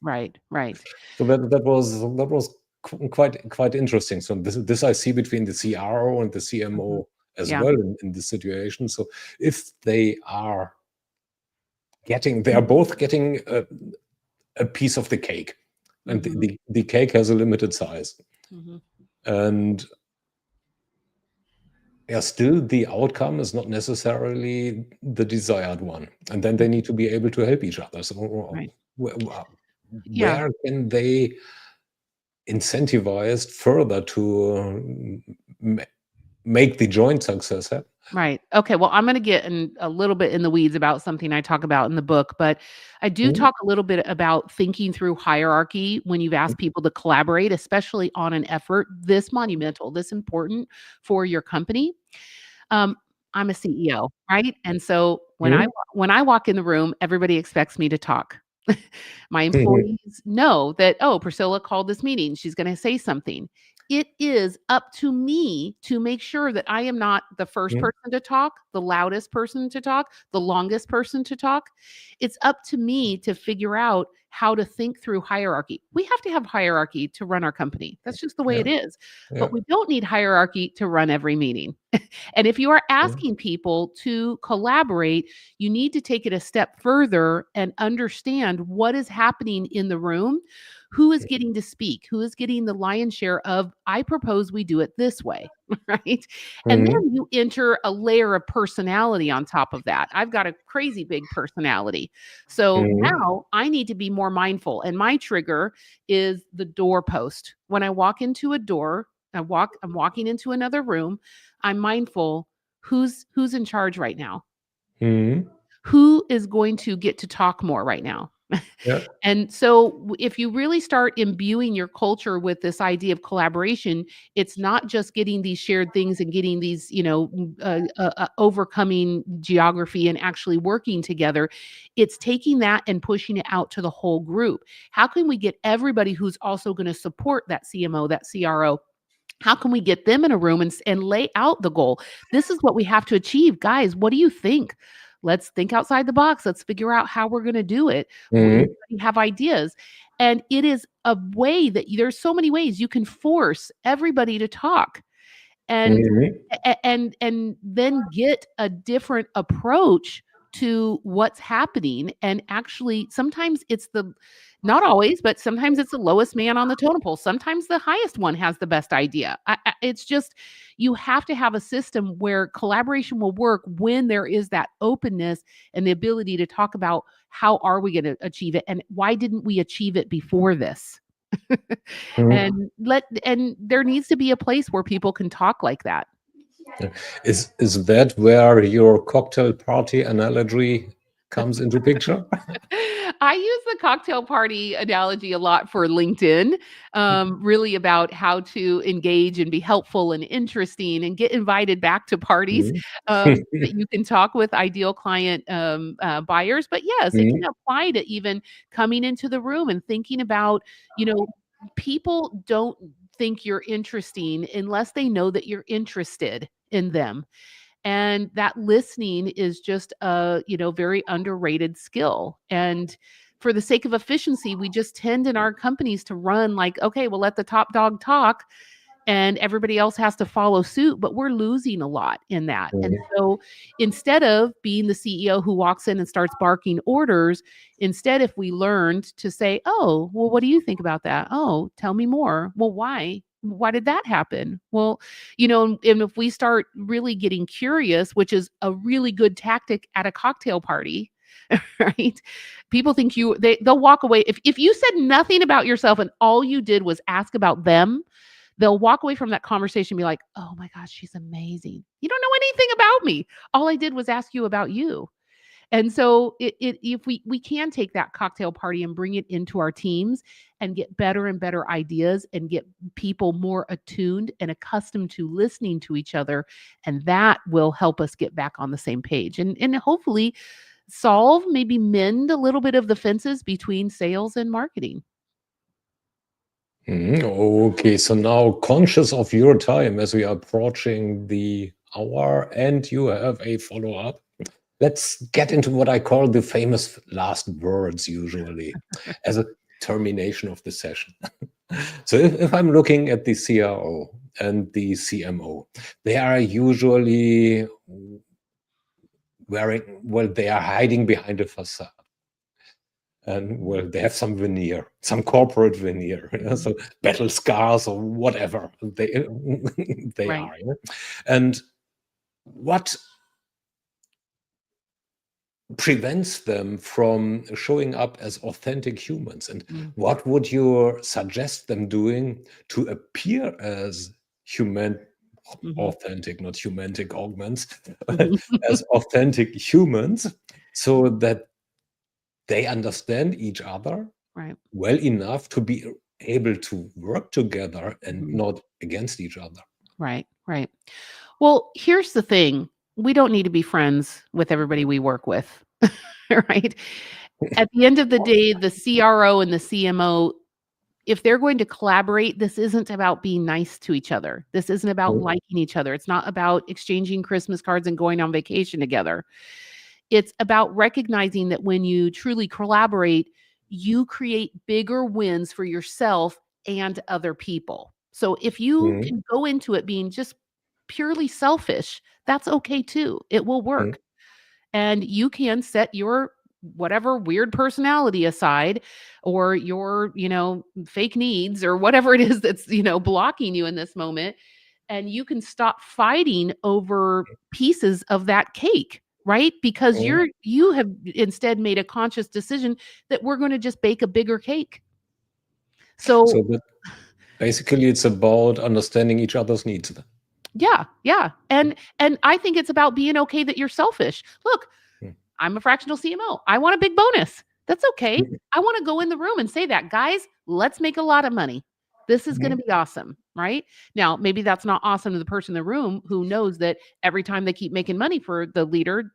Right, right. So that was quite interesting. So this I see between the CRO and the Mhm. CMO as Yeah. well in this situation. So if they are both getting a piece of the cake, and Mhm. the cake has a limited size. Mhm. And still the outcome is not necessarily the desired one. And then they need to be able to help each other. So Right. Yeah. where can they incentivize further to make the joint success happen? Right. Okay. Well, I'm going to get in a little bit in the weeds about something I talk about in the book, but I do Mhm. talk a little bit about thinking through hierarchy when you've asked people to collaborate, especially on an effort this monumental, this important for your company. Um, I'm a CEO, right? And so Mhm. when I walk in the room, everybody expects me to talk. My Mhm. employees know that, oh, Priscilla called this meeting. She's going to say something. It is up to me to make sure that I am not the first Mhm. person to talk, the loudest person to talk, the longest person to talk. It's up to me to figure out how to think through hierarchy. We have to have hierarchy to run our company. That's just the way Yeah. it is. Yeah. But we don't need hierarchy to run every meeting. And if you are Yeah. asking people to collaborate, you need to take it a step further and understand what is happening in the room, who is getting to speak, who is getting the lion's share of, I propose we do it this way, right? And Mhm. then you enter a layer of personality on top of that. I've got a crazy big personality. So Mhm. now I need to be more mindful. And my trigger is the doorpost. When I walk into a door, I'm walking into another room, I'm mindful who's in charge right now? Mhm. Who is going to get to talk more right now? Yeah. And so if you really start imbuing your culture with this idea of collaboration, it's not just getting these shared things and getting these, overcoming geography and actually working together. It's taking that and pushing it out to the whole group. How can we get everybody who's also going to support that CMO, that CRO? How can we get them in a room and lay out the goal? This is what we have to achieve. Guys, what do you think? Let's think outside the box. Let's figure out how we're going to do it. Mhm. Everybody have ideas. And it is a way that there's so many ways you can force everybody to talk and Mhm. and then get a different approach to what's happening. And actually sometimes it's the not always, but sometimes it's the lowest man on the totem pole. Sometimes the highest one has the best idea. It's just you have to have a system where collaboration will work when there is that openness and the ability to talk about how are we going to achieve it and why didn't we achieve it before this. Mhm. And there needs to be a place where people can talk like that. Yeah. Is that where your cocktail party analogy comes into picture? I use the cocktail party analogy a lot for LinkedIn, really about how to engage and be helpful and interesting and get invited back to parties Mhm. that you can talk with ideal client buyers. But yes, it can Mhm. apply to even coming into the room and thinking about, you know, people don't think you're interesting unless they know that you're interested in them. And that listening is just a, very underrated skill. And for the sake of efficiency, we just tend in our companies to run like, okay, we'll let the top dog talk and everybody else has to follow suit, but we're losing a lot in that. And Mhm. so instead of being the CEO who walks in and starts barking orders, instead, if we learned to say, oh, well, what do you think about that? Oh, tell me more. Well, why? Why did that happen? Well, and if we start really getting curious, which is a really good tactic at a cocktail party, right? People think they'll walk away. If you said nothing about yourself and all you did was ask about them, they'll walk away from that conversation and be like, "Oh my gosh, she's amazing. You don't know anything about me. All I did was ask you about you." And so if we can take that cocktail party and bring it into our teams and get better and better ideas and get people more attuned and accustomed to listening to each other, and that will help us get back on the same page and hopefully solve, maybe mend a little bit of the fences between sales and marketing. Mhm. Okay, so now conscious of your time as we are approaching the hour and you have a follow-up, let's get into what I call the famous last words usually as a termination of the session. So if I'm looking at the CRO and the CMO, they are usually they are hiding behind a facade. And well, they have some veneer, some corporate veneer, so battle scars or whatever they they Right. are. And what prevents them from showing up as authentic humans, and what would you suggest them doing to appear as human, authentic, not humantic augments, as authentic humans, so that they understand each other Right. well enough to be able to work together and not against each other? Right. Right. Well, here's the thing. We don't need to be friends with everybody we work with, right? At the end of the day, the CRO and the CMO, if they're going to collaborate, this isn't about being nice to each other. This isn't about Mm, liking each other. It's not about exchanging Christmas cards and going on vacation together. It's about recognizing that when you truly collaborate, you create bigger wins for yourself and other people. So if you mm, can go into it being just purely selfish, that's okay too. It will mm, work. And you can set your whatever weird personality aside, or your, fake needs, or whatever it is that's, blocking you in this moment, and you can stop fighting over pieces of that cake, right? Because mm. you have instead made a conscious decision that we're going to just bake a bigger cake. So So that basically it's about understanding each other's needs then. yeah. And I think it's about being okay that you're selfish. Look, Mm, I'm a fractional CMO. I want a big bonus. That's okay. mm, I want to go in the room and say that, guys, let's make a lot of money. This is going to mm, be awesome, right? Now, maybe that's not awesome to the person in the room who knows that every time they keep making money for the leader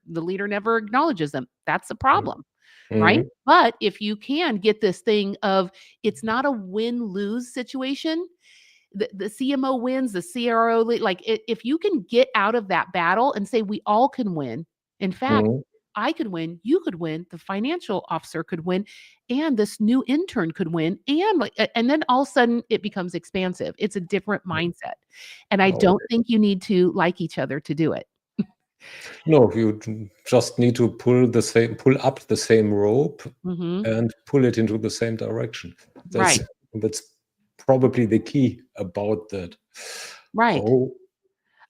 never acknowledges them. That's a mm, problem, right? mm, But if you can get this thing of it's not a win-lose situation, the CMO wins, the CRO, if you can get out of that battle and say we all can win. In fact, mm, I could win, you could win, the financial officer could win, and this new intern could win, and then all of a sudden it becomes expansive. It's a different mm. mindset. And I don't Okay. think you need to like each other to do it. No, you just need to pull up the same rope Mhm. and pull it into the same direction. That's Right. that's probably the key about that. Right.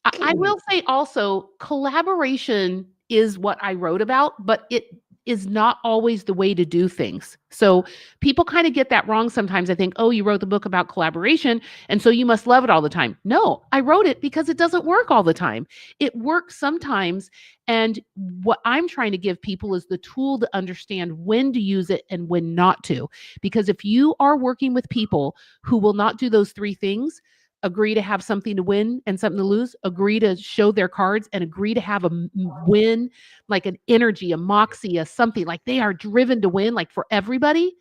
I Okay. will say also, collaboration is what I wrote about, but it is not always the way to do things. So people kind of get that wrong sometimes. I think, oh, you wrote the book about collaboration, and so you must love it all the time. No, I wrote it because it doesn't work all the time. It works sometimes. And what I'm trying to give people is the tool to understand when to use it and when not to. Because if you are working with people who will not do those three things, agree to have something to win and something to lose, agree to show their cards, and agree to have a win, like an energy, a moxie, a something, like they are driven to win, like for everybody.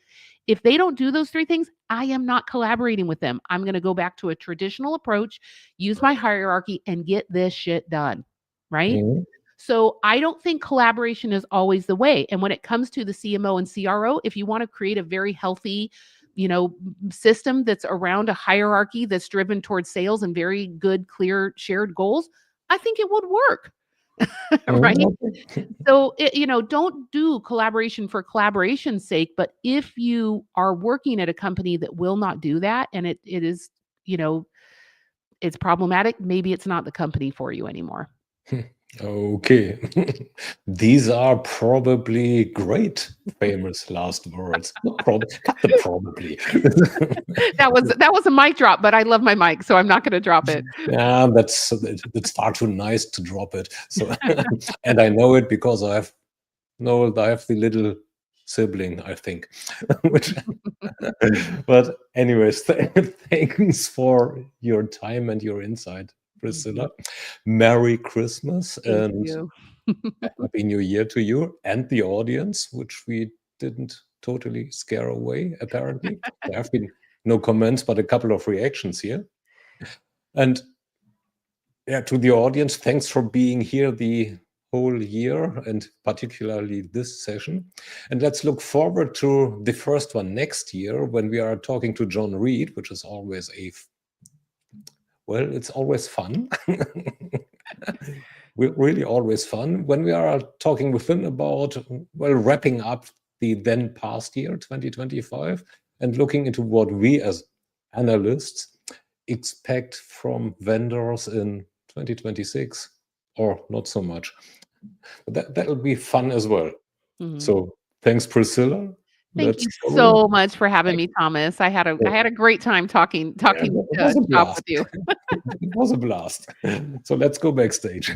If they don't do those three things, I am not collaborating with them. I'm going to go back to a traditional approach, use my hierarchy, and get this shit done. Right. Mhm, So I don't think collaboration is always the way. And when it comes to the CMO and CRO, if you want to create a very healthy, system that's around a hierarchy that's driven towards sales and very good, clear, shared goals, I think it would work. mhm, Right. okay. So, don't do collaboration for collaboration's sake. But if you are working at a company that will not do that, and it is, you know, it's problematic, maybe it's not the company for you anymore. Okay. These are probably great famous last words. Not cut the probably. That was a mic drop, but I love my mic, so I'm not going to drop it. Yeah, that's far too nice to drop it. So, and I know it because I have the little sibling, I think. Which, but anyways, thanks for your time and your insight, Mhm. Priscilla. Merry Christmas Thank and you. Happy New Year to you and the audience, which we didn't totally scare away, apparently. There have been no comments, but a couple of reactions here. And yeah, to the audience, thanks for being here the whole year and particularly this session. And let's look forward to the first one next year when we are talking to John Reed, which is always it's always fun. We're really always fun when we are talking with him about, wrapping up the then past year, 2025, and looking into what we as analysts expect from vendors in 2026. or not so much. But that'll be fun as well. Mhm. So thanks, Priscilla. Thank Let's you go. so much for having me, Thomas. I had a great time talking Yeah, it was a shop blast. with you. It was a blast. So let's go backstage.